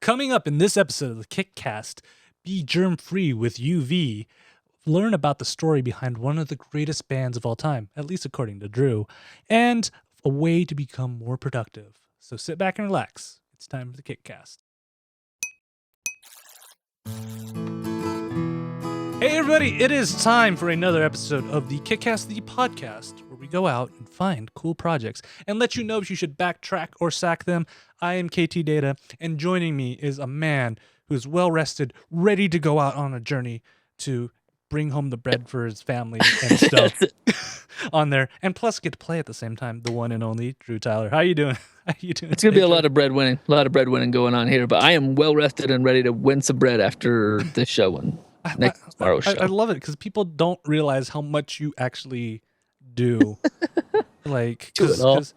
Coming up in this episode of the KickCast, be germ-free with UV. Learn about the story behind one of the greatest bands of all time, at least according to Drew, and a way to become more productive. So sit back and relax. It's time for the KickCast. Hey everybody, it is time for another episode of the KickCast, the podcast, where we go out and find cool projects and let you know if you should backtrack or sack them. I am Ktdata, and joining me is a man who's well rested, ready to go out on a journey to bring home the bread for his family and stuff on there, and plus get to play at the same time. The one and only Drew Tyler. How you doing? How you doing? It's gonna be a lot of breadwinning going on here, but I am well rested and ready to win some bread after this show and tomorrow's show. I love it because people don't realize how much you actually do. Like, because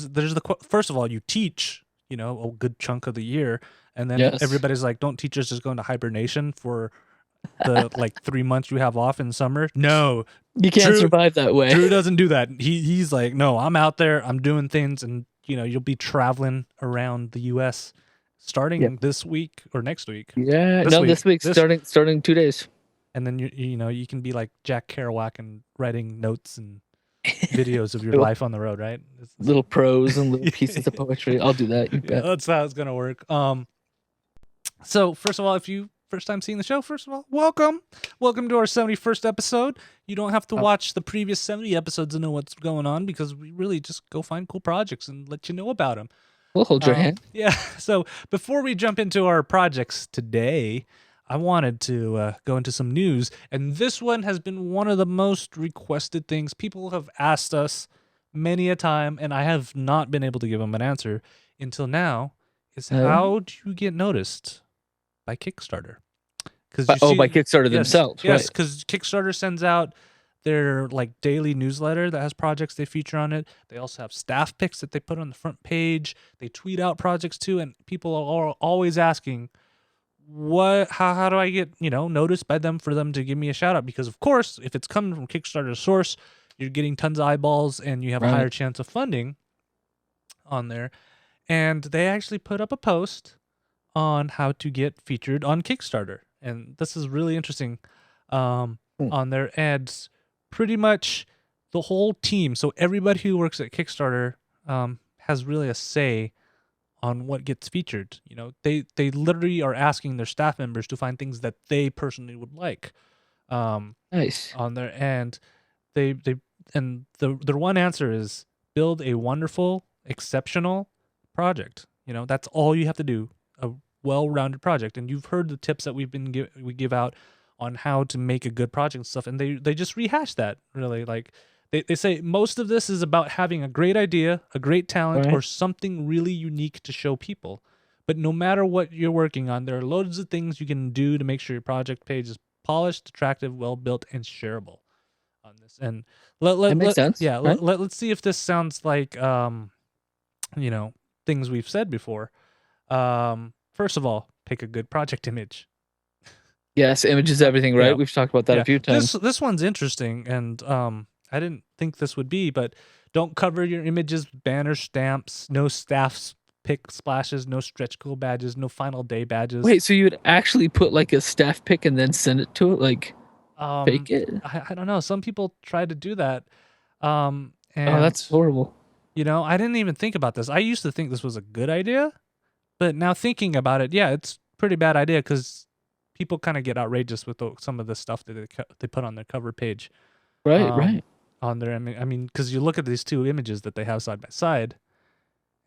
there's first of all, you teach, a good chunk of the year, and then everybody's like, don't teachers just go into hibernation for the 3 months you have off in summer? No, you can't survive that way. Drew doesn't do that. He's like, no, I'm out there, I'm doing things, and you'll be traveling around the U.S. starting this week or next week. Yeah, this week starting 2 days. And then you can be like Jack Kerouac and writing notes and videos of your life on the road, right? Little prose and little pieces of poetry. I'll do that. You bet. That's how it's gonna work. So first of all, if you first time seeing the show, first of all, welcome to our 71st episode. You don't have to watch the previous 70 episodes to know what's going on, because we really just go find cool projects and let you know about them. We'll hold your hand. Yeah. So before we jump into our projects today, I wanted to go into some news, and this one has been one of the most requested things. People have asked us many a time, and I have not been able to give them an answer until now, is how do you get noticed by Kickstarter? By Kickstarter themselves. Yes, because Kickstarter sends out their daily newsletter that has projects they feature on it. They also have staff picks that they put on the front page. They tweet out projects too, and people are always asking, how do I get noticed by them for them to give me a shout out? Because of course, if it's coming from Kickstarter source, you're getting tons of eyeballs and you have a higher chance of funding on there. And they actually put up a post on how to get featured on Kickstarter, and this is really interesting on their ads. Pretty much the whole team, so everybody who works at Kickstarter has really a say on what gets featured. They literally are asking their staff members to find things that they personally would like. Nice. On their end, their one answer is build a wonderful, exceptional project. That's all you have to do. A well-rounded project. And you've heard the tips that we give out on how to make a good project and stuff, and they just rehash that, really. They say most of this is about having a great idea, a great talent, or something really unique to show people. But no matter what you're working on, there are loads of things you can do to make sure your project page is polished, attractive, well-built, and shareable on this. And that makes sense. Yeah, right? Let's see if this sounds like things we've said before. First of all, pick a good project image. Yes, image is everything, right? Yeah. We've talked about that a few times. This one's interesting, and I didn't think this would be, but don't cover your images with banner stamps, no staff pick splashes, no stretch goal badges, no final day badges. Wait, so you would actually put a staff pick and then send it to it, fake it? I don't know. Some people try to do that. And that's horrible. I didn't even think about this. I used to think this was a good idea, but now thinking about it, it's a pretty bad idea, because people kind of get outrageous with some of the stuff that they put on their cover page. Right. On there, I mean, because you look at these two images that they have side by side,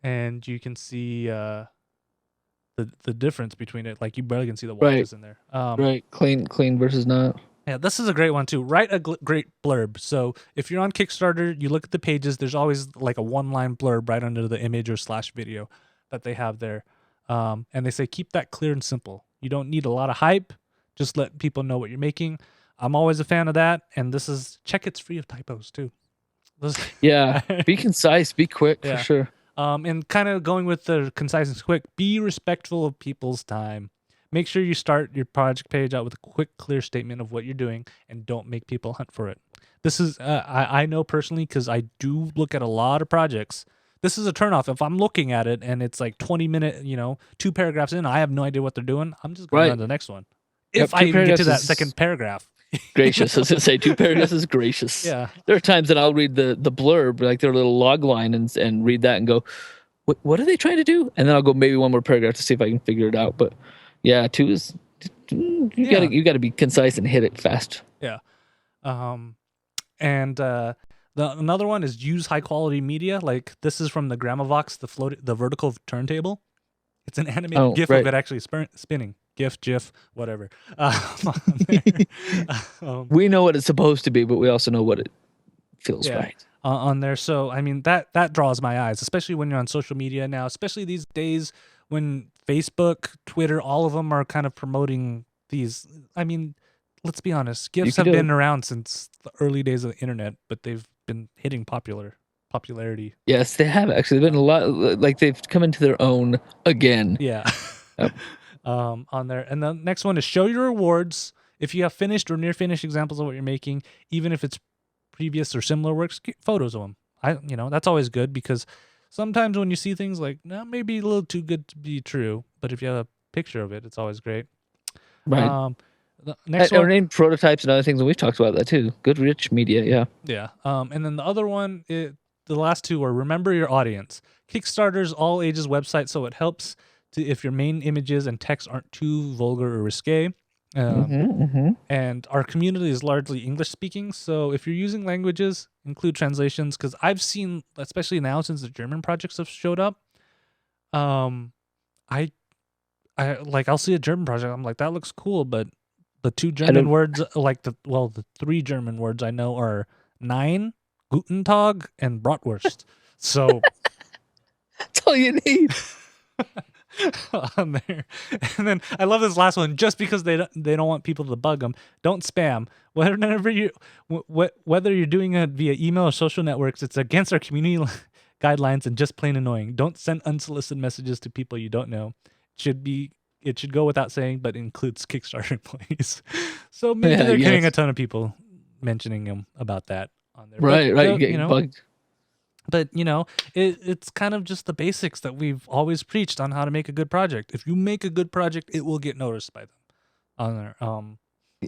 and you can see the difference between it. You barely can see the watches in there. Right, clean versus not. Yeah, this is a great one too. Write a great blurb. So if you're on Kickstarter, you look at the pages. There's always a one-line blurb right under the image or /video that they have there, and they say keep that clear and simple. You don't need a lot of hype. Just let people know what you're making. I'm always a fan of that, and check it's free of typos too. Yeah, be concise, be quick, for sure. And kind of going with the concise and quick, be respectful of people's time. Make sure you start your project page out with a quick, clear statement of what you're doing, and don't make people hunt for it. This is I know personally, because I do look at a lot of projects this is a turnoff. If I'm looking at it and it's like 20-minute, 2 paragraphs in, I have no idea what they're doing. I'm just going to run to the next one. Yep, If I even get to that second paragraph. Gracious. I was going to say 2 paragraphs is gracious. Yeah. There are times that I'll read the blurb, like their little log line, and read that and go, what are they trying to do? And then I'll go maybe one more paragraph to see if I can figure it out. But yeah, 2 is, you gotta be concise and hit it fast. Yeah. And another one is use high quality media. Like this is from the Gramavox, the vertical turntable. It's an animated GIF of it actually spinning. GIF, whatever. We know what it's supposed to be, but we also know what it feels right on there. So I mean that draws my eyes, especially when you're on social media now, especially these days when Facebook, Twitter, all of them are kind of promoting these. I mean, let's be honest, GIFs have been around since the early days of the internet, but they've been hitting popularity. Yes, they have actually. They've been a lot, like they've come into their own again. Yeah. Yep. On there. And the next one is show your rewards. If you have finished or near finished examples of what you're making, even if it's previous or similar works, get photos of them. That's always good because sometimes when you see things like, maybe a little too good to be true, but if you have a picture of it, it's always great. Right. The next one, name prototypes and other things, and we've talked about that too. Good, rich media, yeah. Yeah. And then the other one, the last two are remember your audience. Kickstarter's all ages website, so it helps if your main images and text aren't too vulgar or risque. And our community is largely English speaking, so if you're using languages, include translations, because I've seen, especially now since the German projects have showed up, I'll see a German project, I'm like, that looks cool, but the 2 German words, the 3 German words I know are Nein, Guten Tag, and Bratwurst. So that's all you need. On there. And then I love this last one, just because they don't want people to bug them. Don't spam. Whether you're doing it via email or social networks, it's against our community guidelines and just plain annoying. Don't send unsolicited messages to people you don't know. It should go without saying, but includes Kickstarter employees. So maybe they're getting a ton of people mentioning them about that on there. Right. Getting bugged. But, it's kind of just the basics that we've always preached on how to make a good project. If you make a good project, it will get noticed by them on there.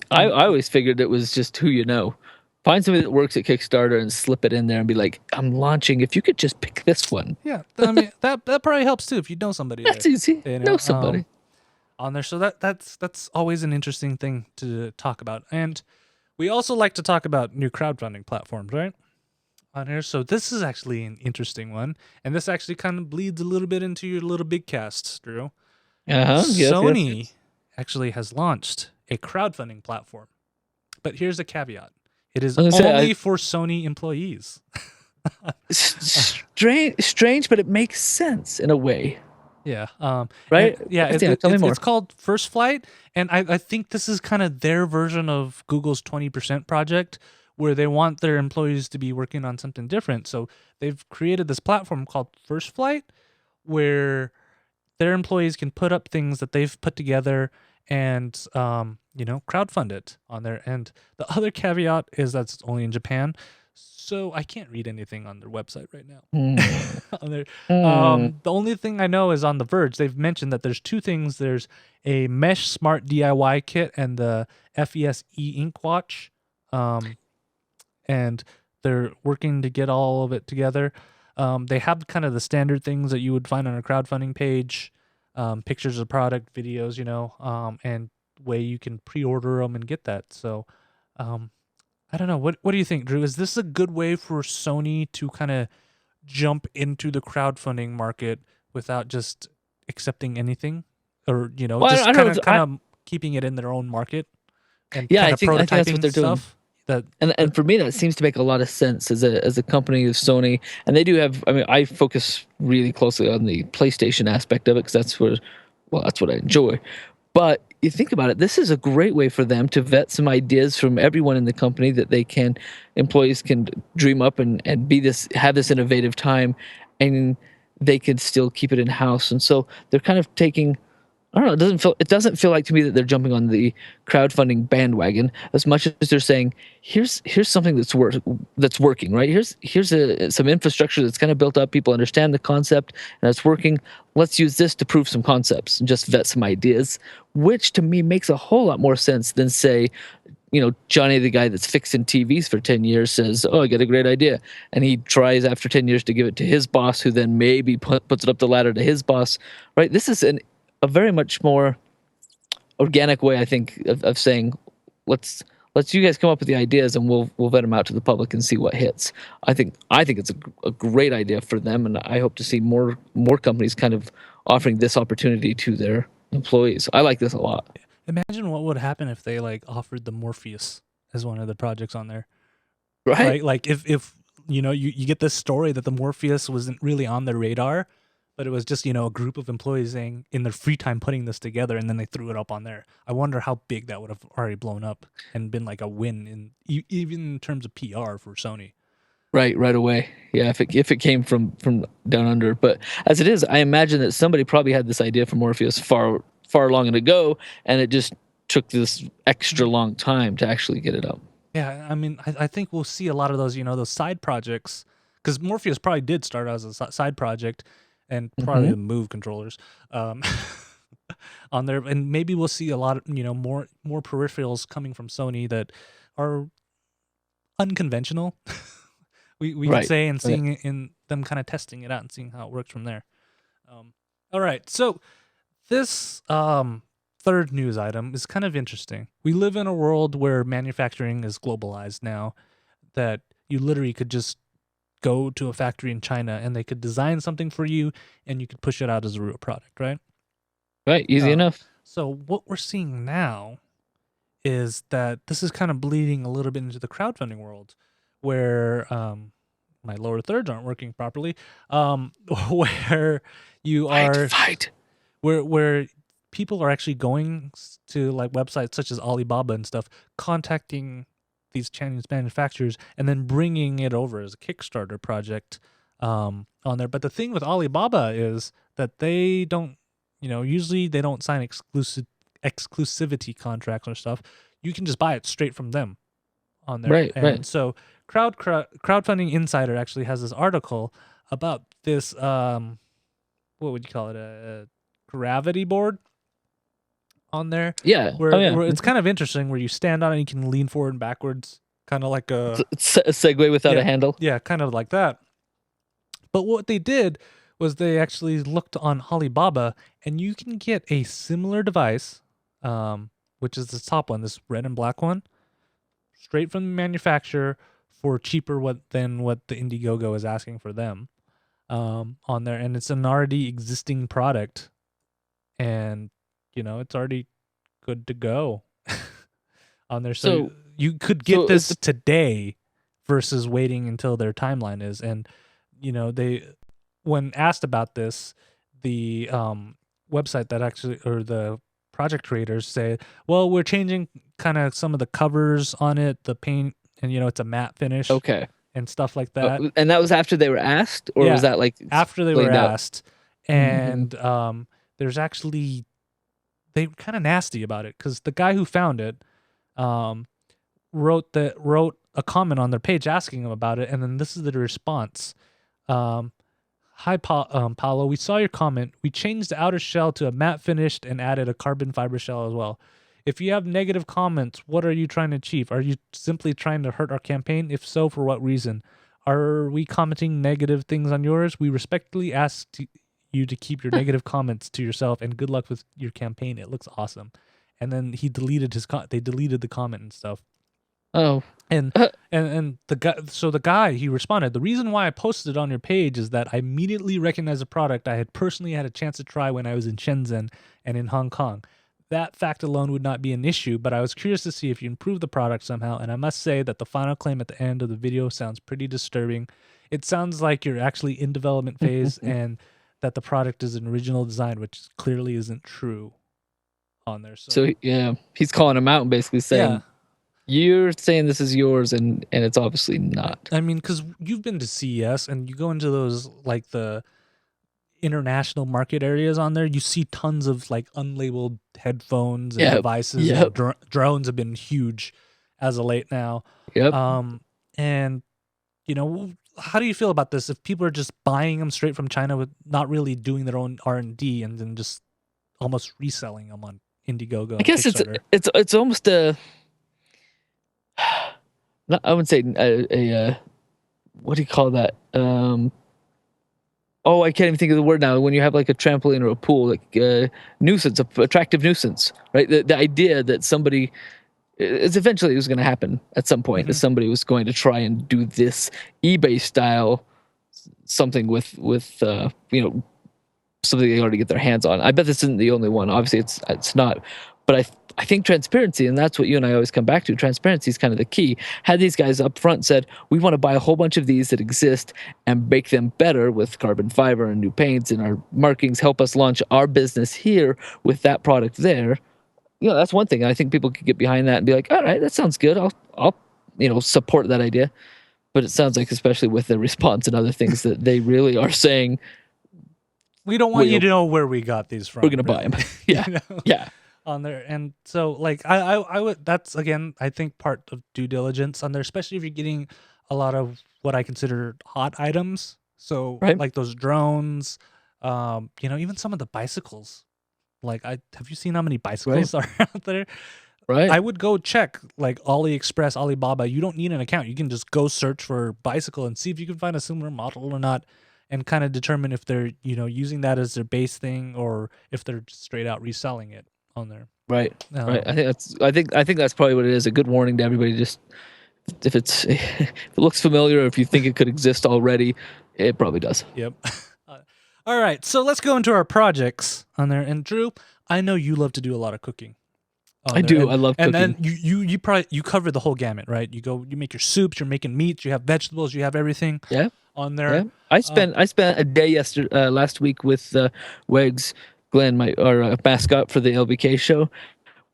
I always figured it was just who you know. Find somebody that works at Kickstarter and slip it in there and be like, I'm launching. If you could just pick this one. Yeah, I mean, that probably helps too if you know somebody. That's easy. Know somebody. On there. So that's always an interesting thing to talk about. And we also like to talk about new crowdfunding platforms, right? On here. So this is actually an interesting one, and this actually kind of bleeds a little bit into your little big cast, Drew. Sony actually has launched a crowdfunding platform, but here's a caveat: it is only for Sony employees. Strange, but it makes sense in a way. Yeah. Right. Tell me more. It's called First Flight, and I think this is kind of their version of Google's 20% project, where they want their employees to be working on something different. So they've created this platform called First Flight, where their employees can put up things that they've put together and, crowdfund it on there. And the other caveat is that it's only in Japan. So I can't read anything on their website right now. The only thing I know is on The Verge. They've mentioned that there's 2 things. There's a Mesh Smart DIY kit and the FES Ink Watch. And they're working to get all of it together. They have kind of the standard things that you would find on a crowdfunding page, pictures of product, videos, and way you can pre-order them and get that. So I don't know. What do you think, Drew? Is this a good way for Sony to kind of jump into the crowdfunding market without just accepting anything, or just kind of keeping it in their own market? And I think that's what they're doing. And for me, that seems to make a lot of sense as a company of Sony. And they do have, I focus really closely on the PlayStation aspect of it because that's what I enjoy. But you think about it, this is a great way for them to vet some ideas from everyone in the company that employees can dream up and have this innovative time, and they can still keep it in house. And so they're kind of taking I don't know. It doesn't feel like to me that they're jumping on the crowdfunding bandwagon as much as they're saying, here's something that's working, right? Here's some infrastructure that's kind of built up. People understand the concept and it's working. Let's use this to prove some concepts and just vet some ideas, which to me makes a whole lot more sense than say, Johnny, the guy that's fixing TVs for 10 years, says, "Oh, I got a great idea." And he tries after 10 years to give it to his boss, who then maybe puts it up the ladder to his boss, right? This is a very much more organic way, I think, of saying, let's you guys come up with the ideas and we'll vet them out to the public and see what hits. I think it's a great idea for them, and I hope to see more companies kind of offering this opportunity to their employees. I like this a lot. Imagine what would happen if they like offered the Morpheus as one of the projects on there. Right? Like if you get this story that the Morpheus wasn't really on their radar, but it was just a group of employees saying in their free time putting this together, and then they threw it up on there. I wonder how big that would have already blown up and been like a win even in terms of PR for Sony. Right away. Yeah, if it came from down under, but as it is, I imagine that somebody probably had this idea for Morpheus far long ago, and it just took this extra long time to actually get it up. Yeah, I mean, I think we'll see a lot of those, those side projects, because Morpheus probably did start as a side project, and probably Hmm. the Move controllers um, on there, and maybe we'll see a lot of more peripherals coming from Sony that are unconventional. we could Right. say, and Right. seeing it in them kind of testing it out and seeing how it works from there. All right, so this third news item is kind of interesting. We live in a world where manufacturing is globalized now, that you literally could just go to a factory in China and they could design something for you and you could push it out as a real product, right? Right. Easy Uh, enough. so what we're seeing now is that this is kind of bleeding a little bit into the crowdfunding world, where my lower thirds aren't working properly, where you are Fight. where people are actually going to like websites such as Alibaba and stuff, contacting these Chinese manufacturers and then bringing it over as a Kickstarter project on there. But the thing with Alibaba is that they don't, usually they don't sign exclusivity contracts or stuff. You can just buy it straight from them on there. Right. Right. And so Crowdfunding Insider actually has this article about this what would you call it, a gravity board on there, Yeah. Oh where yeah. it's kind of interesting, where you stand on it and you can lean forward and backwards, kind of like It's a Segway without yeah, a handle. yeah, kind of like that. But what they did was they actually looked on Alibaba, and you can get a similar device, which is the top one, this red and black one, straight from the manufacturer for cheaper than what the Indiegogo is asking for them on there, and it's an already existing product, and it's already good to go on there. So So you could so get is this today versus waiting until their timeline is. And they, when asked about this, the website that actually, or the project creators say, well, we're changing kind of some of the covers on it, the paint, and it's a matte finish okay. and stuff like that. And that was after they were asked, or was Yeah, that like after they were explained out? asked. Hmm. And there's actually, they were kind of nasty about it, because the guy who found it um, wrote a comment on their page asking them about it, and then this is the response. Um, Hi, Paolo. We saw your comment. We changed the outer shell to a matte finished and added a carbon fiber shell as well. If you have negative comments, what are you trying to achieve? Are you simply trying to hurt our campaign? If so, for what reason? Are we commenting negative things on yours? We respectfully ask you to keep your negative comments to yourself, and good luck with your campaign. It looks awesome. And then he deleted they deleted the comment and stuff. Oh. And the guy, he responded, the reason why I posted it on your page is that I immediately recognized a product I had personally had a chance to try when I was in Shenzhen and in Hong Kong. That fact alone would not be an issue, but I was curious to see if you improved the product somehow, and I must say that the final claim at the end of the video sounds pretty disturbing. It sounds like you're actually in development phase and that the product is an original design, which clearly isn't true on there. So yeah, he's calling him out and basically Yeah. saying, "You're saying this is yours, and it's obviously not." I mean, because you've been to CES and you go into those, like international market areas on there, you see tons of like unlabeled headphones and Yep. devices, and Yep. drones have been huge as of late now. Yep. And how do you feel about this? If people are just buying them straight from China with not really doing their own R&D and then just almost reselling them on Indiegogo I and guess Kickstarter? it's almost a, I wouldn't say a what do you call that? Oh, I can't even think of the word now. When you have like a trampoline or a pool, like nuisance, attractive nuisance, right? The idea that somebody is eventually it was going to happen at some point. That somebody was going to try and do this eBay style something with something they already get their hands on. I bet this isn't the only one. Obviously, it's not, but I think transparency, and that's what you and I always come back to. Transparency is kind of the key. Had these guys up front said, we want to buy a whole bunch of these that exist and make them better with carbon fiber and new paints and our markings, help us launch our business here with that product there. That's one thing. I think people could get behind that and be like, all right, that sounds good. I'll support that idea. But it sounds like, especially with the response and other things, that they really are saying, we don't want you to know where we got these from. We're gonna buy them. Yeah, yeah. On there, and so like I would. That's again, I think part of due diligence on there, especially if you're getting a lot of what I consider hot items. So like those drones, even some of the bicycles. Like have you seen how many bicycles are out there? Right. I would go check like AliExpress, Alibaba. You don't need an account. You can just go search for bicycle and see if you can find a similar model or not, and kind of determine if they're using that as their base thing or if they're straight out reselling it on there. Right. Right. I think that's probably what it is. A good warning to everybody. Just if it looks familiar, or if you think it could exist already, it probably does. Yep. All right. So let's go into our projects on there. And Drew, I know you love to do a lot of cooking. I do. I love cooking. And then you cover the whole gamut, right? You make your soups, you're making meats, you have vegetables, you have everything. Yeah. On there. Yeah. I spent a day last week with Wags Glenn, our mascot for the LBK show.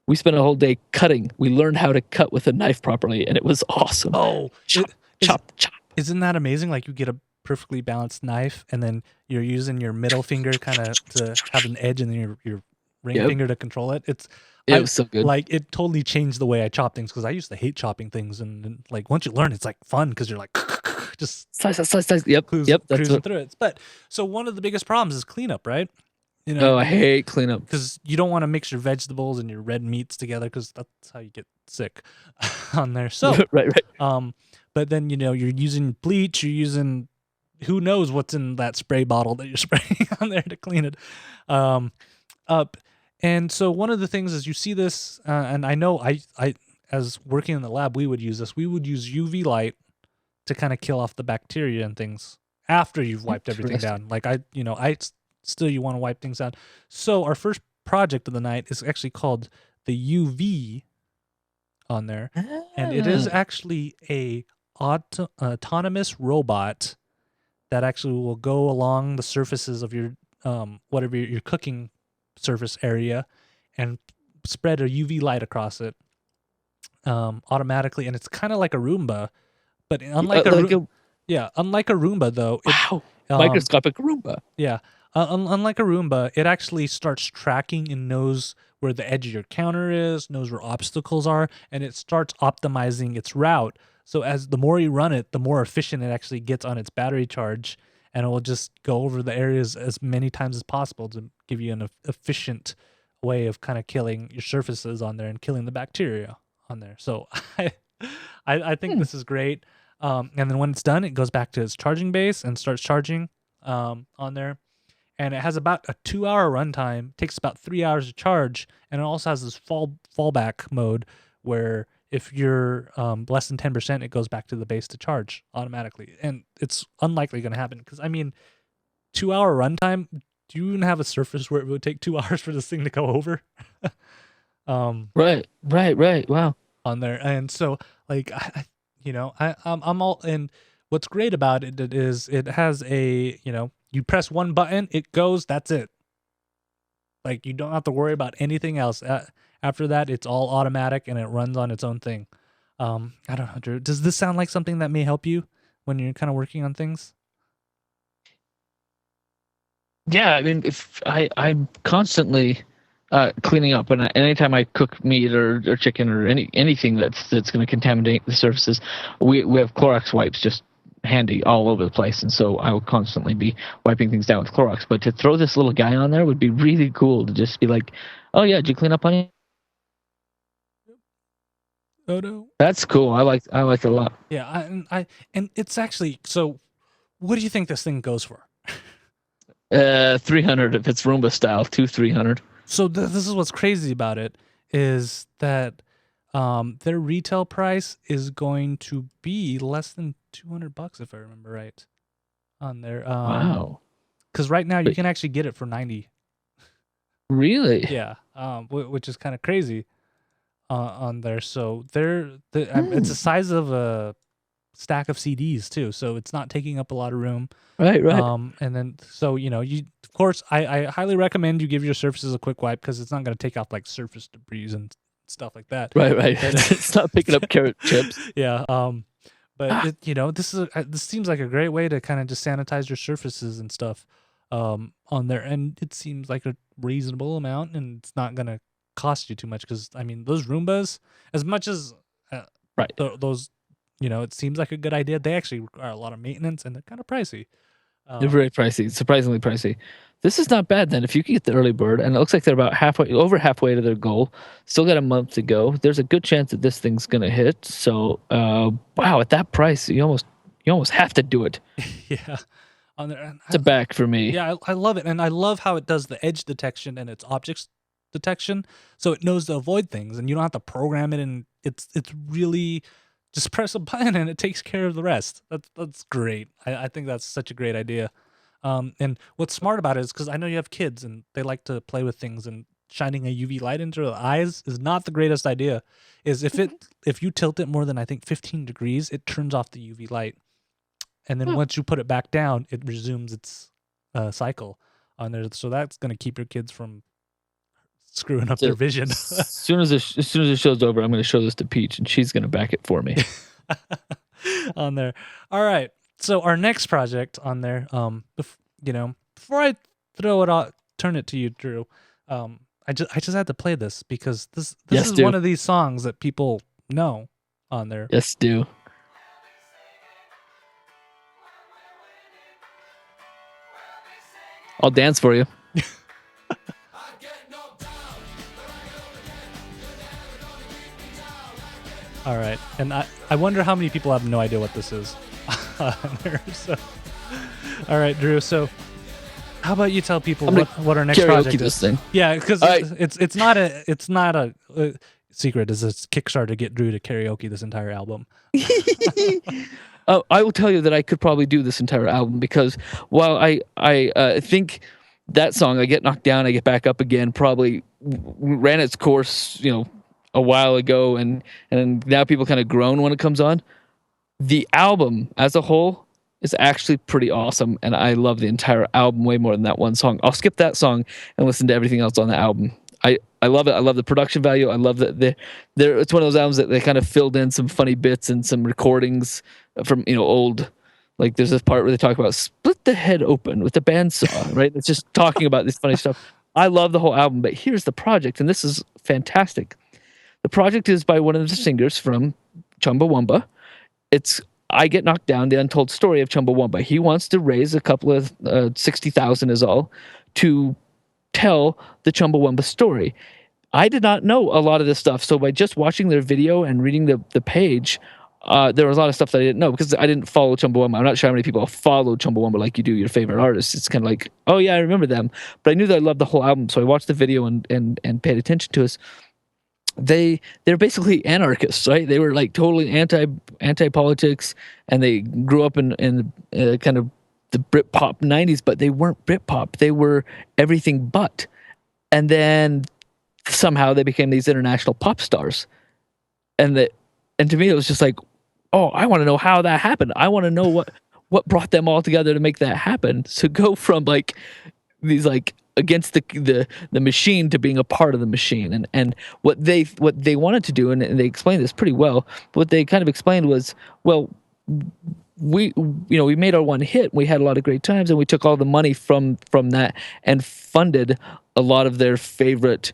We spent a whole day cutting. We learned how to cut with a knife properly, and it was awesome. Oh, chop. Isn't that amazing? Like you get a perfectly balanced knife, and then you're using your middle finger kind of to have an edge, and then your ring finger to control it. It was so good. Like it totally changed the way I chop things, because I used to hate chopping things, and like once you learn, it's like fun because you're like just slice. Yep. Cruising through it. But so one of the biggest problems is cleanup, right? I hate cleanup because you don't want to mix your vegetables and your red meats together, because that's how you get sick on there. So right. But then you're using bleach, you're using who knows what's in that spray bottle that you're spraying on there to clean it up. And so one of the things is you see this, and I know I as working in the lab, we would use this. We would use UV light to kind of kill off the bacteria and things after you've wiped everything down. Like still you want to wipe things down. So our first project of the night is actually called the UV on there, and it is actually a autonomous robot that actually will go along the surfaces of your whatever your cooking surface area and spread a UV light across it automatically, and it's kind of like a Roomba, but unlike unlike a Roomba though. Microscopic Roomba. Yeah. Unlike a Roomba, it actually starts tracking and knows where the edge of your counter is, knows where obstacles are, and it starts optimizing its route. So as the more you run it, the more efficient it actually gets on its battery charge, and it will just go over the areas as many times as possible to give you an efficient way of kind of killing your surfaces on there and killing the bacteria on there. So I think this is great. And then when it's done, it goes back to its charging base and starts charging on there. And it has about a 2-hour runtime, takes about 3 hours to charge, and it also has this fallback mode where if you're less than 10%, it goes back to the base to charge automatically. And it's unlikely going to happen because, 2-hour runtime, do you even have a surface where it would take 2 hours for this thing to go over? Right. Wow. On there. And so, like, I'm all, and what's great about it is it has a, you press one button, it goes, that's it. Like, you don't have to worry about anything else. After that, it's all automatic and it runs on its own thing. I don't know, Drew. Does this sound like something that may help you when you're kind of working on things? Yeah, I mean, if I'm constantly cleaning up, and anytime I cook meat or chicken or anything that's going to contaminate the surfaces, we have Clorox wipes just handy all over the place, and so I will constantly be wiping things down with Clorox. But to throw this little guy on there would be really cool to just be like, oh yeah, did you clean up on it? Oh no. That's cool. I like it a lot. Yeah, and it's actually so. What do you think this thing goes for? 300 if it's Roomba style, 300. So this is what's crazy about it is that their retail price is going to be less than $200 if I remember right on their Wow. because right now you can actually get it for 90. Really? Yeah, which is kind of crazy on there. So it's the size of a stack of CDs too, so it's not taking up a lot of room. Right. And then so you of course I highly recommend you give your surfaces a quick wipe because it's not going to take off like surface debris and stuff like that. Right. It's not picking up carrot chips. Yeah. But this seems like a great way to kind of just sanitize your surfaces and stuff on there, and it seems like a reasonable amount, and it's not going to cost you too much because I mean those Roombas, as much as Right. those it seems like a good idea. They actually require a lot of maintenance and they're kind of pricey. They're very pricey, surprisingly pricey. This is not bad then. If you can get the early bird, and it looks like they're about over halfway to their goal. Still got a month to go. There's a good chance that this thing's gonna hit. So, wow, at that price, you almost have to do it. Yeah, on there. It's a back for me. Yeah, I love it, and I love how it does the edge detection and its objects detection, so it knows to avoid things, and you don't have to program it. And it's really just press a button and it takes care of the rest. That's great. I think that's such a great idea. And what's smart about it is because I know you have kids and they like to play with things, and shining a UV light into their eyes is not the greatest idea. Is if you tilt it more than I think 15 degrees, it turns off the UV light, and then once you put it back down, it resumes its cycle on there. So that's gonna keep your kids from screwing up their vision. As soon as the show's over, I'm going to show this to Peach, and she's going to back it for me. On there. All right. So our next project on there, before I turn it to you, Drew, I just had to play this because this is one of these songs that people know on there. Yes, do. I'll dance for you. All right, and I wonder how many people have no idea what this is. So, all right, Drew. So, how about you tell people what our next project is? Thing. Yeah, because it's not a secret. It's a Kickstarter to get Drew to karaoke this entire album. I will tell you that I could probably do this entire album because while I think that song, I Get Knocked Down, I Get Back Up Again, probably ran its course, a while ago, and now people kind of groan when it comes on. The album as a whole is actually pretty awesome, and I love the entire album way more than that one song. I'll skip that song and listen to everything else on the album. I love it. I love the production value. I love that it's one of those albums that they kind of filled in some funny bits and some recordings from old. Like there's this part where they talk about split the head open with a bandsaw, right? It's just talking about this funny stuff. I love the whole album, but here's the project, and this is fantastic. The project is by one of the singers from Chumbawamba. It's I Get Knocked Down, the untold story of Chumbawamba. He wants to raise a couple of 60,000 is all to tell the Chumbawamba story. I did not know a lot of this stuff, so by just watching their video and reading the page, there was a lot of stuff that I didn't know because I didn't follow Chumbawamba. I'm not sure how many people follow Chumbawamba like you do your favorite artists. It's kind of like, oh yeah, I remember them, but I knew that I loved the whole album, so I watched the video and paid attention to us. They're basically anarchists, right? They were like totally anti politics, and they grew up in kind of the Brit-Pop 90s, but they weren't Brit-Pop. They were everything but. And then somehow they became these international pop stars. And to me it was just like, oh, I want to know how that happened. I want to know what brought them all together to make that happen. So go from like these like against the machine to being a part of the machine, and what they wanted to do, and they explained this pretty well. What they kind of explained was, well, we we made our one hit. We had a lot of great times, and we took all the money from that and funded a lot of their favorite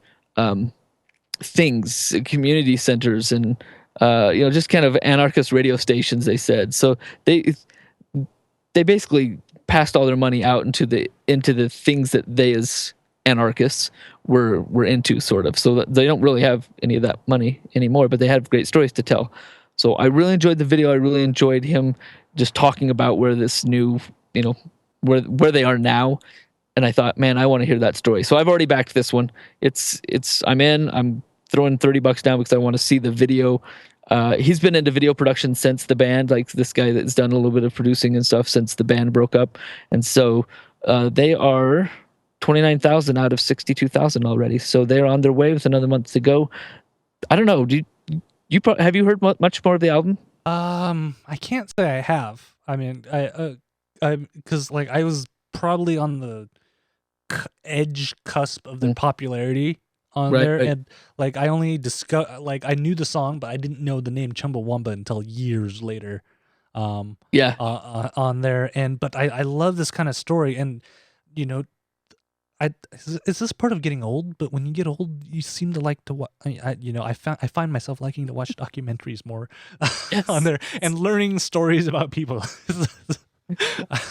things, community centers, and just kind of anarchist radio stations. They said so. They basically passed all their money out into the things that they as anarchists were into, sort of. So that they don't really have any of that money anymore, but they have great stories to tell. So I really enjoyed the video. I really enjoyed him just talking about where this new, where they are now. And I thought, man, I want to hear that story. So I've already backed this one. I'm in. I'm throwing $30 down because I want to see the video. He's been into video production since the band, like this guy that's done a little bit of producing and stuff since the band broke up. And so they are 29,000 out of 62,000 already. So they're on their way with another month to go. I don't know. Have you heard much more of the album? I can't say I have. I mean, because like I was probably on the edge cusp of their popularity on there, and like I only I knew the song, but I didn't know the name Chumbawamba until years later. On there, but I love this kind of story, and is this part of getting old? But when you get old, you seem to like to watch. I find myself liking to watch documentaries more on there and learning stories about people.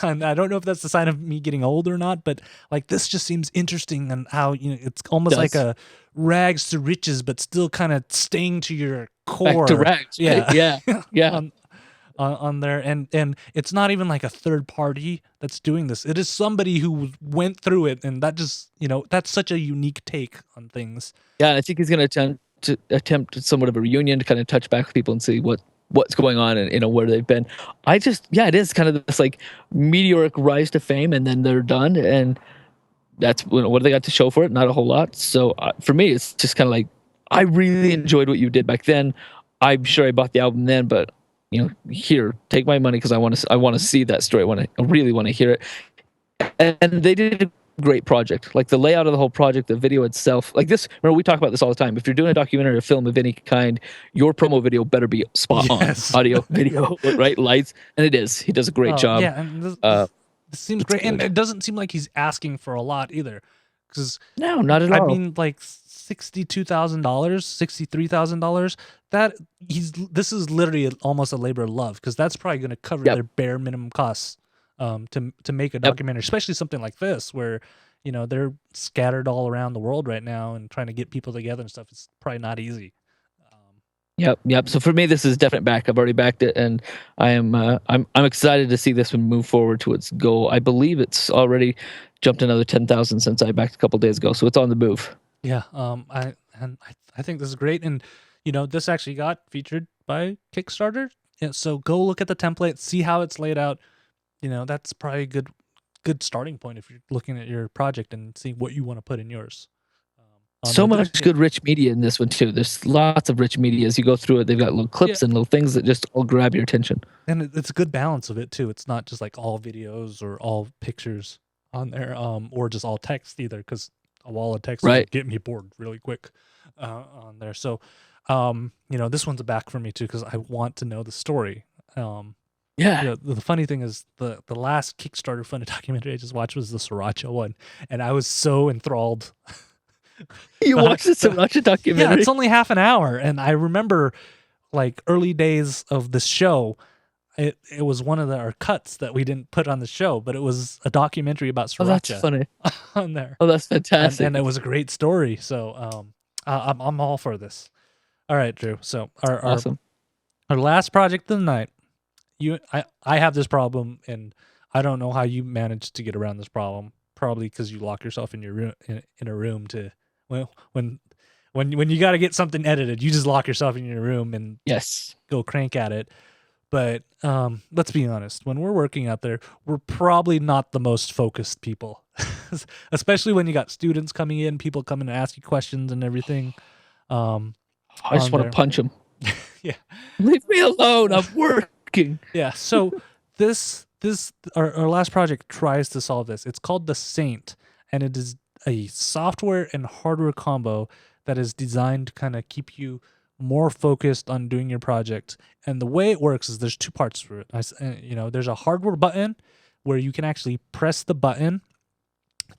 And I don't know if that's a sign of me getting old or not, but like this just seems interesting, and how it's almost like a rags to riches, but still kind of staying to your core. Back to rags, right? Yeah. On there, and it's not even like a third party that's doing this. It is somebody who went through it, and that just that's such a unique take on things. Yeah, I think he's going to attempt somewhat of a reunion to kind of touch back with people and see what's going on and where they've been. It is kind of this like meteoric rise to fame, and then they're done, and that's what do they got to show for it? Not a whole lot. So for me, it's just kind of like, I really enjoyed what you did back then. I'm sure I bought the album then, but here, take my money because I want to see that story. I really want to hear it. And they did a great project. Like the layout of the whole project, the video itself, like this. Remember, we talk about this all the time. If you're doing a documentary or a film of any kind, your promo video better be spot on. Audio, video, right? Lights, and it is. He does a great job. Yeah, and this seems great, and it doesn't seem like he's asking for a lot either. Because no, not at all. I mean, like $62,000, $63,000. This is literally almost a labor of love, because that's probably going to cover their bare minimum costs to make a documentary, especially something like this where they're scattered all around the world right now and trying to get people together and stuff. It's probably not easy. Yep. So for me, this is definite back. I've already backed it, and I'm excited to see this one move forward to its goal. I believe it's already jumped another 10,000 since I backed a couple days ago, so it's on the move. Yeah. I think this is great, and this actually got featured by Kickstarter. Yeah, so go look at the template, see how it's laid out. That's probably a good starting point if you're looking at your project and see what you want to put in yours. So much good rich media in this one too. There's lots of rich media as you go through it. They've got little clips and little things that just all grab your attention. And it's a good balance of it too. It's not just like all videos or all pictures on there, or just all text either, because a wall of text will get me bored really quick on there. So, this one's a back for me too, because I want to know the story. The funny thing is the last Kickstarter funded documentary I just watched was the Sriracha one, and I was so enthralled. You watched the Sriracha documentary? Yeah, it's only half an hour, and I remember like early days of the show. It was one of our cuts that we didn't put on the show, but it was a documentary about Sriracha. Oh, that's funny. On there. Oh, that's fantastic. And it was a great story. So I'm all for this. All right, Drew. So awesome. Our last project of the night. I have this problem, and I don't know how you managed to get around this problem. Probably because you lock yourself in your room in a room to when you got to get something edited, you just lock yourself in your room and go crank at it. But let's be honest, when we're working out there, we're probably not the most focused people, especially when you got students coming in, people coming to ask you questions and everything. I just want to punch them. Yeah. Leave me alone. I'm working. Yeah. So our last project tries to solve this. It's called The Saint, and it is a software and hardware combo that is designed to kind of keep you more focused on doing your project. And the way it works is there's two parts for it. There's a hardware button where you can actually press the button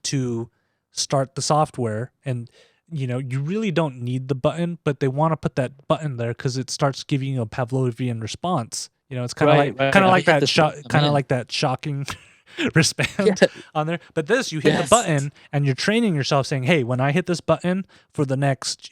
to start the software, and you really don't need the button, but they want to put that button there because it starts giving you a Pavlovian response. It's kind of like that shocking wristband on there. But this, you hit the button and you're training yourself saying, hey, when I hit this button for the next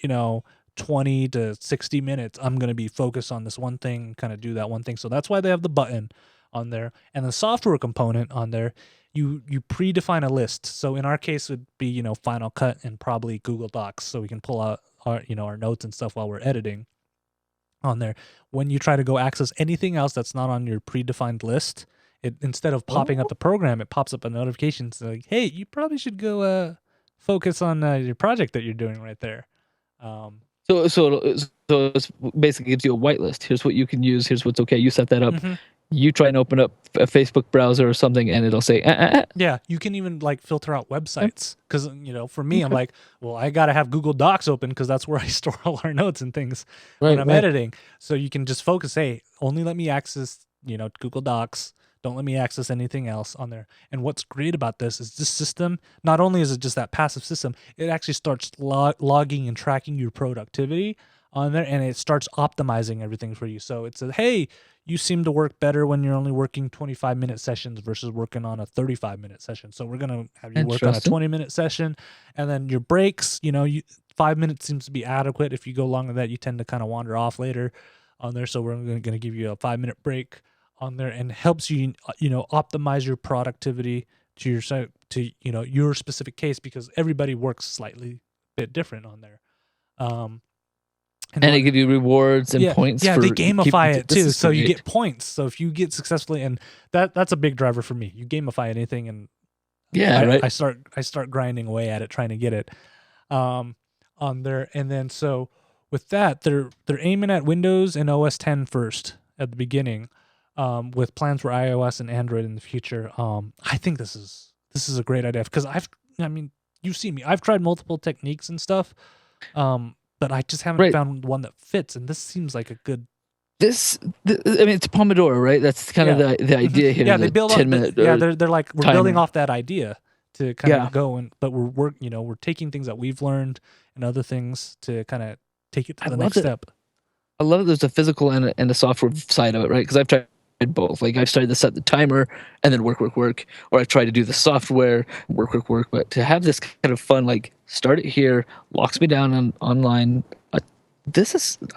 20 to 60 minutes, I'm going to be focused on this one thing, kind of do that one thing. So that's why they have the button on there. And the software component on there, you predefine a list. So in our case, it would be, Final Cut and probably Google Docs, so we can pull out our notes and stuff while we're editing on there. When you try to go access anything else that's not on your predefined list, it, instead of popping up the program, it pops up a notification saying, hey, you probably should go focus on your project that you're doing right there. So it basically gives you a whitelist. Here's what you can use. Here's what's okay. You set that up. Mm-hmm. You try and open up a Facebook browser or something, and it'll say, Yeah, you can even filter out websites. Because, for me, I'm like, well, I got to have Google Docs open because that's where I store all our notes and things when I'm editing. So you can just focus, hey, only let me access, Google Docs. Don't let me access anything else on there. And what's great about this is this system, not only is it just that passive system, it actually starts logging and tracking your productivity on there, and it starts optimizing everything for you. So it says, hey, you seem to work better when you're only working 25-minute sessions versus working on a 35-minute session. So we're going to have you work on a 20-minute session, and then your breaks, 5 minutes seems to be adequate. If you go longer than that, you tend to kind of wander off later on there. So we're going to give you a 5-minute break on there, and helps you, optimize your productivity to your specific case, because everybody works slightly bit different on there. And they give you rewards and points. Yeah, they gamify it too, so you get points. So if you get successfully, and that's a big driver for me. You gamify anything, and I start grinding away at it, trying to get it on there. And then so with that, they're aiming at Windows and OS 10 first at the beginning, with plans for iOS and Android in the future. I think this is a great idea, because you've seen me. I've tried multiple techniques and stuff. But I just haven't found one that fits, and this seems like a good. It's Pomodoro, right? That's kind of the idea here. Yeah, they build 10-minute. They're like, we're building off that idea to kind of go, but we're taking things that we've learned and other things to kind of take it to the next step. I love that there's a physical and a software side of it, right? Because I've tried both. Like, I've tried to set the timer and then work, or I've tried to do the software, work. But to have this kind of fun, like, start it here, locks me down online. I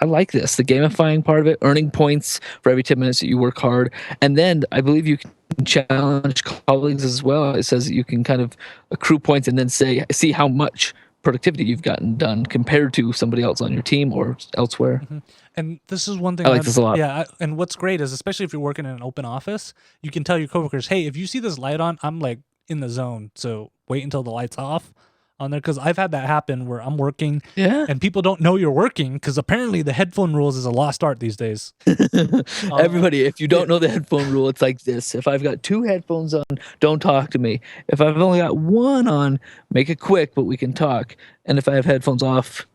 like this. The gamifying part of it, earning points for every 10 minutes that you work hard. And then I believe you can challenge colleagues as well. It says you can kind of accrue points and then see how much productivity you've gotten done compared to somebody else on your team or elsewhere. Mm-hmm. And this is one thing I like this a lot. Yeah, and what's great is, especially if you're working in an open office, you can tell your coworkers, hey, if you see this light on, I'm like in the zone, so wait until the light's off on there. Because I've had that happen where I'm working and people don't know you're working, because apparently the headphone rules is a lost art these days. Everybody, if you don't know the headphone rule, it's like this. If I've got 2 headphones on, don't talk to me. If I've only got 1 on, make it quick, but we can talk. And if I have headphones off,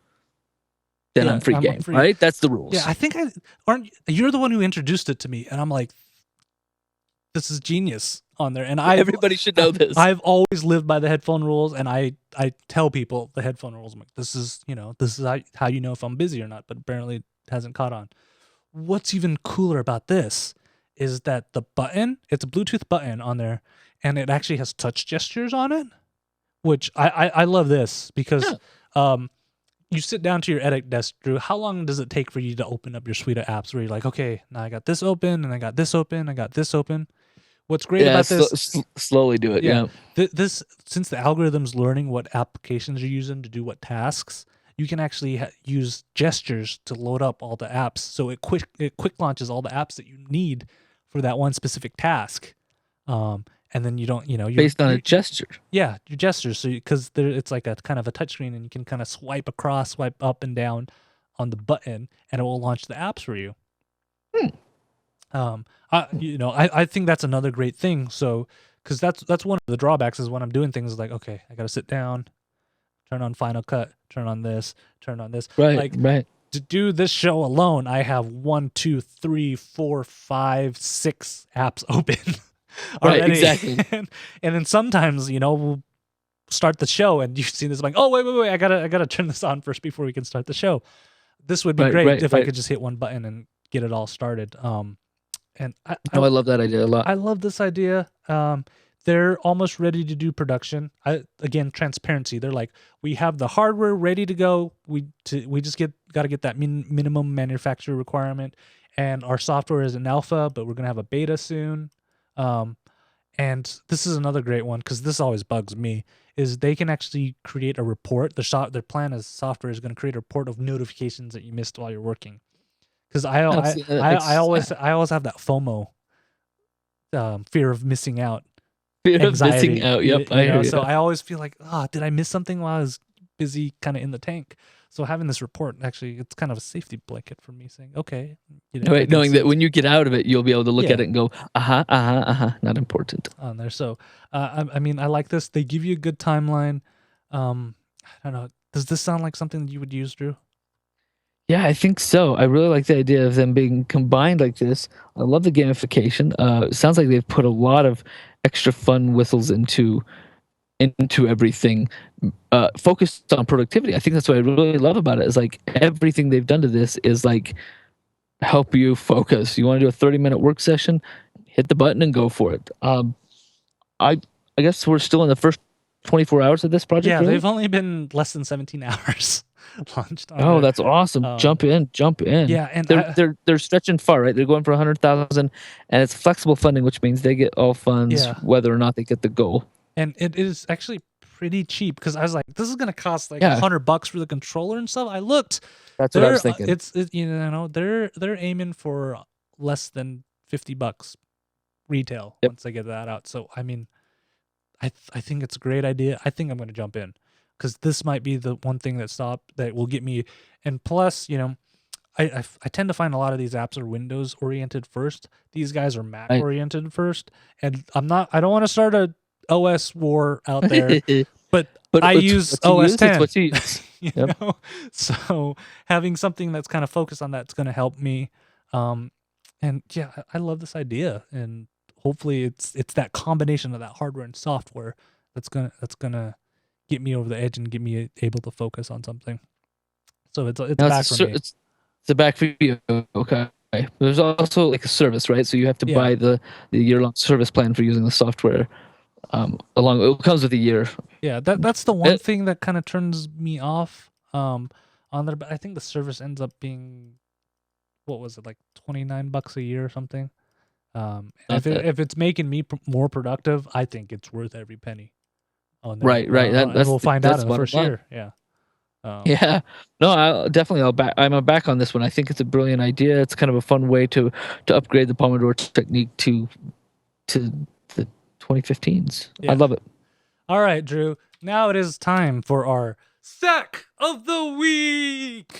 then I'm free game, right? That's the rules. Yeah, I think you're the one who introduced it to me, and I'm like, this is genius on there. And everybody should know this. I've always lived by the headphone rules, and I tell people the headphone rules. I'm like, this is how you know if I'm busy or not. But apparently it hasn't caught on. What's even cooler about this is that the button, it's a Bluetooth button on there, and it actually has touch gestures on it, which I love this, because you sit down to your edit desk, Drew. How long does it take for you to open up your suite of apps where you're like, okay, now I got this open, and I got this open, I got this open? What's great about this? Slowly do it. Yeah. This, since the algorithm's learning what applications you're using to do what tasks, you can actually use gestures to load up all the apps. So it quick launches all the apps that you need for that one specific task. And then you don't, you're based on a gesture. Yeah, your gestures. So because it's like a kind of a touchscreen, and you can kind of swipe across, swipe up and down on the button, and it will launch the apps for you. I think that's another great thing. So, because that's one of the drawbacks is when I'm doing things like, okay, I got to sit down, turn on Final Cut, turn on this. Right. to do this show alone, I have 1, 2, 3, 4, 5, 6 apps open already. Right, exactly. and then sometimes, we'll start the show and you've seen this like, oh, wait, I gotta turn this on first before we can start the show. This would be great if I could just hit one button and get it all started. And I love that idea a lot. I love this idea. They're almost ready to do production. Again, transparency. They're like, we have the hardware ready to go. We just got to get that minimum manufacturer requirement, and our software is in alpha, but we're gonna have a beta soon. And this is another great one because this always bugs me. Is they can actually create a report. Their plan is software is going to create a report of notifications that you missed while you're working. Because I always have that FOMO, fear of missing out. Anxiety, missing out. Yep. So I always feel like, did I miss something while I was busy kind of in the tank? So having this report, actually, it's kind of a safety blanket for me saying, okay. Knowing that when you get out of it, you'll be able to look at it and go, not important. On there. So, I mean, I like this. They give you a good timeline. I don't know. Does this sound like something that you would use, Drew? Yeah, I think so. I really like the idea of them being combined like this. I love the gamification. It sounds like they've put a lot of extra fun whistles into everything, focused on productivity. I think that's what I really love about it. Is like everything they've done to this is like help you focus. You want to do a 30-minute work session, hit the button and go for it. I guess we're still in the first 24 hours of this project. Yeah, really? They've only been less than 17 hours launched. That's awesome. Jump in. Yeah, and they're stretching far, right? They're going for 100,000, and it's flexible funding, which means they get all funds whether or not they get the goal. And it is actually pretty cheap because I was like, this is going to cost like $100 for the controller and stuff. I looked. That's what I was thinking. They're aiming for less than $50 retail once they get that out. So I mean, I think it's a great idea. I think I'm going to jump in because this might be the one thing that will get me. And plus, I tend to find a lot of these apps are Windows oriented first. These guys are Mac oriented first, and I don't want to start a OS war out there, but I use OS 10. What you use. You know? So having something that's kind of focused on that's going to help me. And yeah, I love this idea, and hopefully it's that combination of that hardware and software that's gonna get me over the edge and get me able to focus on something. So it's back for me. It's a back for you. Okay. There's also like a service, right? So you have to buy the year-long service plan for using the software. It comes with a year. Yeah, that's the one thing that kind of turns me off on there. But I think the service ends up being, what was it, like $29 a year or something. If it's making me more productive, I think it's worth every penny. On there. Right. We'll find out in the first year. Yeah. Yeah. No, I'm back on this one. I think it's a brilliant idea. It's kind of a fun way to upgrade the Pomodoro technique to the 2015s. Yeah. I love it. All right, Drew. Now it is time for our Sack of the Week.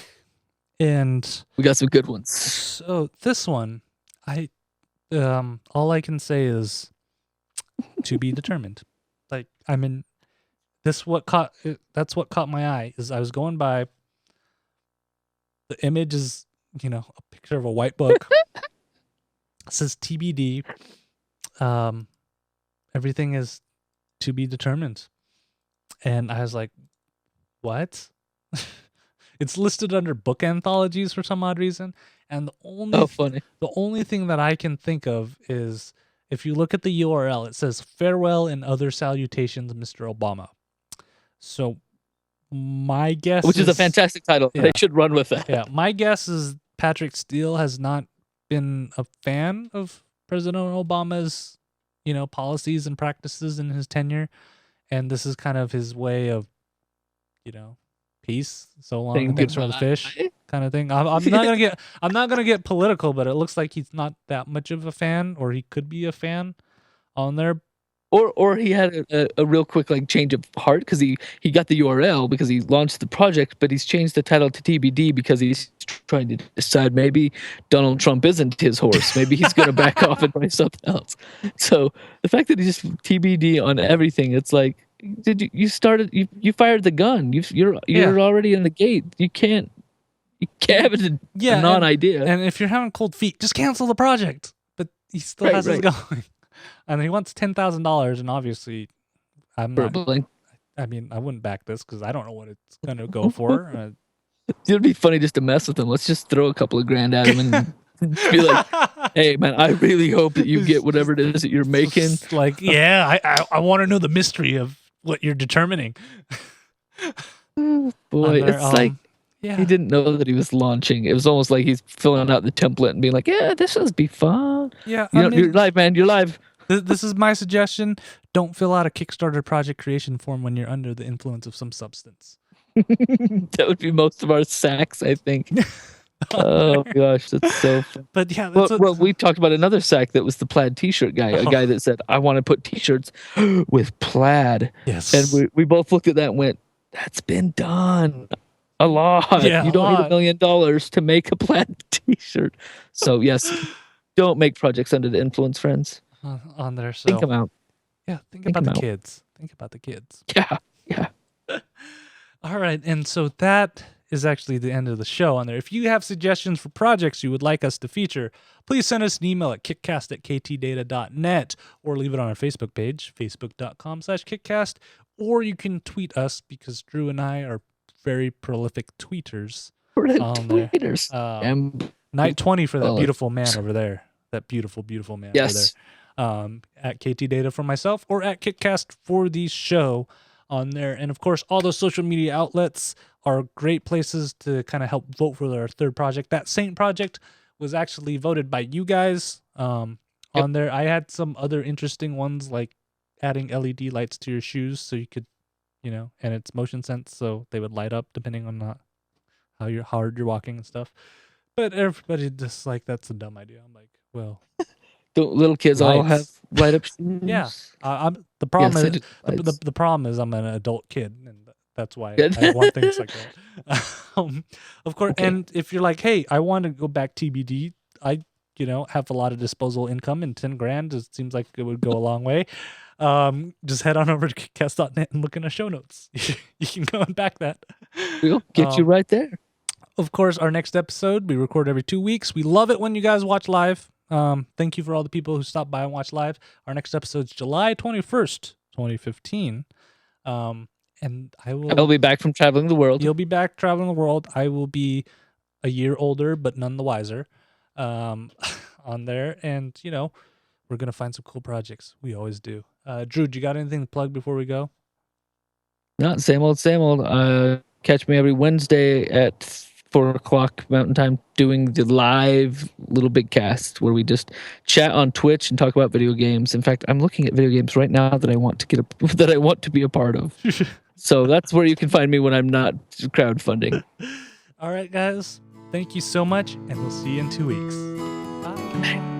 And we got some good ones. So this one, all I can say is to be determined. Like, I mean, that's what caught my eye. Is I was going by, the image is, a picture of a white book. It says TBD. Everything is to be determined. And I was like, what? It's listed under book anthologies for some odd reason. And the only thing that I can think of is, if you look at the URL, it says farewell and other salutations, Mr. Obama. So my guess Which is a fantastic title. Yeah. They should run with that. Yeah. My guess is Patrick Steele has not been a fan of President Obama's, policies and practices in his tenure. And this is kind of his way of, peace, so long, and thanks for the fish kind of thing. I'm not gonna get political, but it looks like he's not that much of a fan, or he could be a fan on there. Or he had a real quick change of heart because he got the URL because he launched the project, but he's changed the title to TBD because he's trying to decide maybe Donald Trump isn't his horse. Maybe he's going to back off and try something else. So the fact that he's just TBD on everything, it's like, you fired the gun. You're already in the gate. You can't You can't have a non-idea. And if you're having cold feet, just cancel the project. But he still has this going. And he wants $10,000, and obviously, I'm not. I mean, I wouldn't back this because I don't know what it's gonna go for. It'd be funny just to mess with him. Let's just throw a couple of grand at him and be like, "Hey, man, I really hope that you get whatever it is that you're making." Like, yeah, I want to know the mystery of what you're determining. Boy, it's like he didn't know that he was launching. It was almost like he's filling out the template and being like, "Yeah, this will be fun." Yeah, you're live, man. You're live. This is my suggestion. Don't fill out a Kickstarter project creation form when you're under the influence of some substance. That would be most of our sacks, I think. Oh gosh, that's so fun. But yeah, well, we talked about another sack that was the plaid t-shirt guy, a guy that said, "I want to put t-shirts with plaid." Yes. And we both looked at that and went, "That's been done a lot. Yeah, you don't need $1 million to make a plaid t-shirt." So yes, don't make projects under the influence, friends. On there, so think them out. Yeah, think about the kids. Think about the kids. Yeah. All right, and so that is actually the end of the show on there. If you have suggestions for projects you would like us to feature, please send us an email at kickcast@ktdata.net or leave it on our Facebook page, facebook.com/kickcast, or you can tweet us because Drew and I are very prolific tweeters. Night 20 for that beautiful man over there. That beautiful man over there. At KTData for myself or at KickCast for the show on there. And of course, all those social media outlets are great places to kind of help vote for our third project. That Saint project was actually voted by you guys on there. I had some other interesting ones like adding LED lights to your shoes so you could, and it's motion sense, so they would light up depending on how hard you're walking and stuff. But everybody just like, that's a dumb idea. I'm like, well... The little kids all have light up shoes. Yeah, the problem is I'm an adult kid, and that's why I want things like that. Of course, and if you're like, hey, I want to go back TBD, I have a lot of disposable income, and $10,000 it seems like it would go a long way. Just head on over to kickcast.net and look in our show notes. You can go and back that. We'll get you right there. Of course, our next episode we record every 2 weeks. We love it when you guys watch live. Thank you for all the people who stopped by and watched live. Our next episode's July 21st, 2015. And I'll be back from traveling the world. You'll be back traveling the world. I will be a year older, but none the wiser, on there. And, we're going to find some cool projects. We always do. Drew, do you got anything to plug before we go? No, same old. Catch me every Wednesday at 4:00 Mountain Time doing the live Little Big Cast where we just chat on Twitch and talk about video games. In fact, I'm looking at video games right now that I want to be a part of. So that's where you can find me when I'm not crowdfunding. All right, guys. Thank you so much, and we'll see you in 2 weeks. Bye.